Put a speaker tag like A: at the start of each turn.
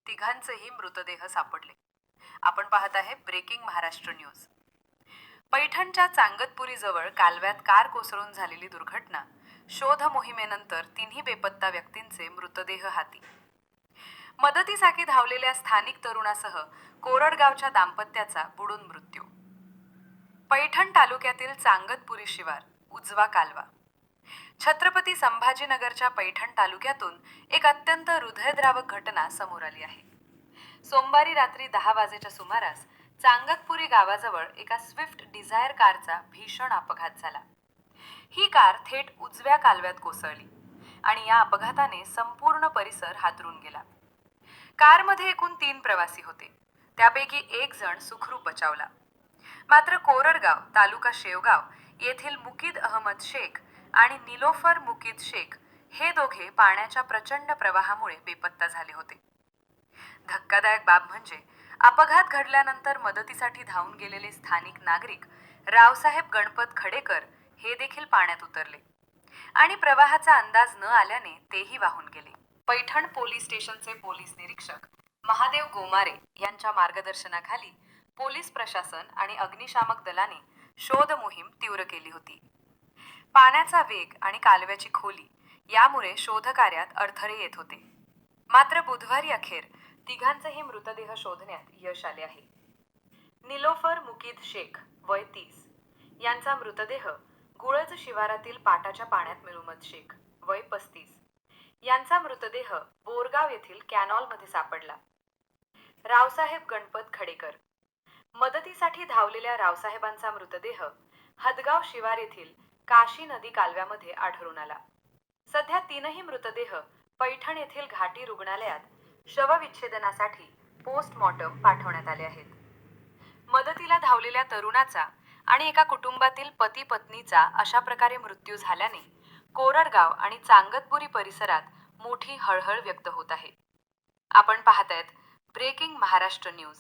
A: तिघांचेही मृतदेह सापडले. आपण पाहत आहे ब्रेकिंग महाराष्ट्र न्यूज. पैठणच्या चांगतपुरीजवळ कालव्यात कार कोसळून झालेली दुर्घटना. शोध मोहिमेनंतर तिन्ही बेपत्ता व्यक्तींचे मृतदेह हाती. मदतीसाठी धावलेल्या स्थानिक तरुणासह कोरडगावच्या दाम्पत्याचा बुडून मृत्यू. पैठण तालुक्यातील चांगतपुरी शिवार, उजवा कालवा. छत्रपती संभाजीनगरच्या पैठण तालुक्यातून एक अत्यंत हृदयद्रावक घटना समोर आली आहे. सोमवारी रात्री 10 वाजेच्या सुमारास चांगतपुरी गावाजवळ एका स्विफ्ट डिझायर कारचा भीषण अपघात झाला. ही कार थेट उजव्या कालव्यात कोसळली आणि या अपघाताने संपूर्ण परिसर हादरून गेला. कारमध्ये एकूण 3 प्रवासी होते. त्यापैकी एक जण सुखरूप बचावला. मात्र कोरडगाव तालुका शेवगाव येथील मुकीद अहमद शेख आणि निलोफर मुकीद शेख हे दोघे पाण्याच्या प्रचंड प्रवाहामुळे बेपत्ता झाले होते. धक्कादायक बाब म्हणजे अपघात घडल्यानंतर मदतीसाठी धावून गेलेले स्थानिक नागरिक रावसाहेब गणपत खडेकर हे देखील पाण्यात उतरले आणि प्रवाहाचा अंदाज न आल्याने तेही वाहून गेले. पैठण पोलीस स्टेशनचे पोलीस निरीक्षक महादेव गोमारे यांच्या मार्गदर्शनाखाली पोलीस प्रशासन आणि अग्निशामक दलाने शोध मोहीम तीव्र केली होती. पाण्याचा वेग आणि कालव्याची खोली यामुळे शोधकार्यात अडथळे येत होते. मात्र बुधवारी अखेर तिघांचेही मृतदेह शोधण्यात यश आले आहे. निलोफर मुकीद शेख वय 30 यांचा मृतदेह गुळज शिवारातील पाटाच्या पाण्यात मिळुमत शेख वय 35 यांचा मृतदेह बोरगाव येथील कॅनॉलमध्ये सापडला. रावसाहेब गणपत खडेकर. मदतीसाठी धावलेल्या रावसाहेबांचा मृतदेह हदगाव शिवार येथील काशी नदी कालव्यामध्ये आढळून आला. सध्या तीनही मृतदेह पैठण येथील घाटी रुग्णालयात शवविच्छेदनासाठी पोस्टमॉर्टम पाठवण्यात आले आहेत. मदतीला धावलेल्या तरुणाचा आणि एका कुटुंबातील पती पत्नीचा अशा प्रकारे मृत्यू झाल्याने कोरडगाव आणि चांगतपुरी परिसरात मोठी हळहळ व्यक्त होत आहे. आपण पाहतायत ब्रेकिंग महाराष्ट्र न्यूज.